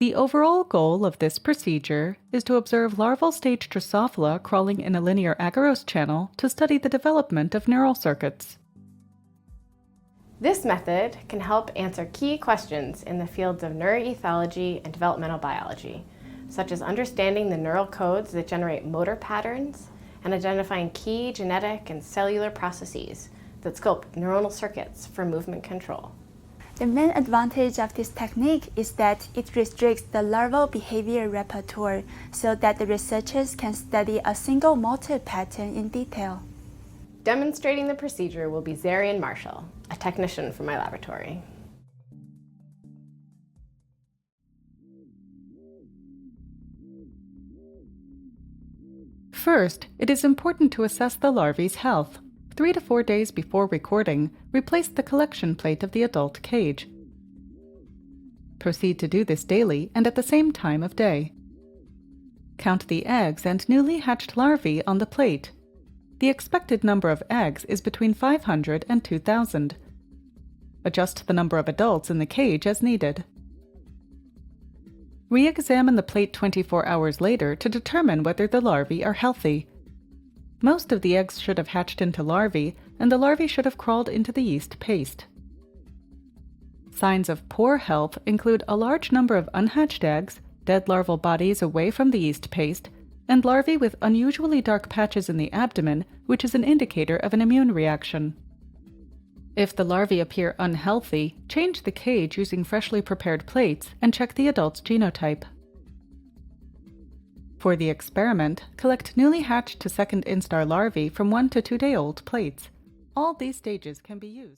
The overall goal of this procedure is to observe larval stage Drosophila crawling in a linear agarose channel to study the development of neural circuits. This method can help answer key questions in the fields of neuroethology and developmental biology, such as understanding the neural codes that generate motor patterns and identifying key genetic and cellular processes that sculpt neuronal circuits for movement control. The main advantage of this technique is that it restricts the larval behavior repertoire so that the researchers can study a single motor pattern in detail. Demonstrating the procedure will be Zarian Marshall, a technician from my laboratory. First, it is important to assess the larvae's health. 3 to 4 days before recording, replace the collection plate of the adult cage. Proceed to do this daily and at the same time of day. Count the eggs and newly hatched larvae on the plate. The expected number of eggs is between 500 and 2,000. Adjust the number of adults in the cage as needed. Re-examine the plate 24 hours later to determine whether the larvae are healthy. Most of the eggs should have hatched into larvae, and the larvae should have crawled into the yeast paste. Signs of poor health include a large number of unhatched eggs, dead larval bodies away from the yeast paste, and larvae with unusually dark patches in the abdomen, which is an indicator of an immune reaction. If the larvae appear unhealthy, change the cage using freshly prepared plates and check the adult's genotype. For the experiment, collect newly hatched to second instar larvae from 1 to 2 day old plates. All these stages can be used.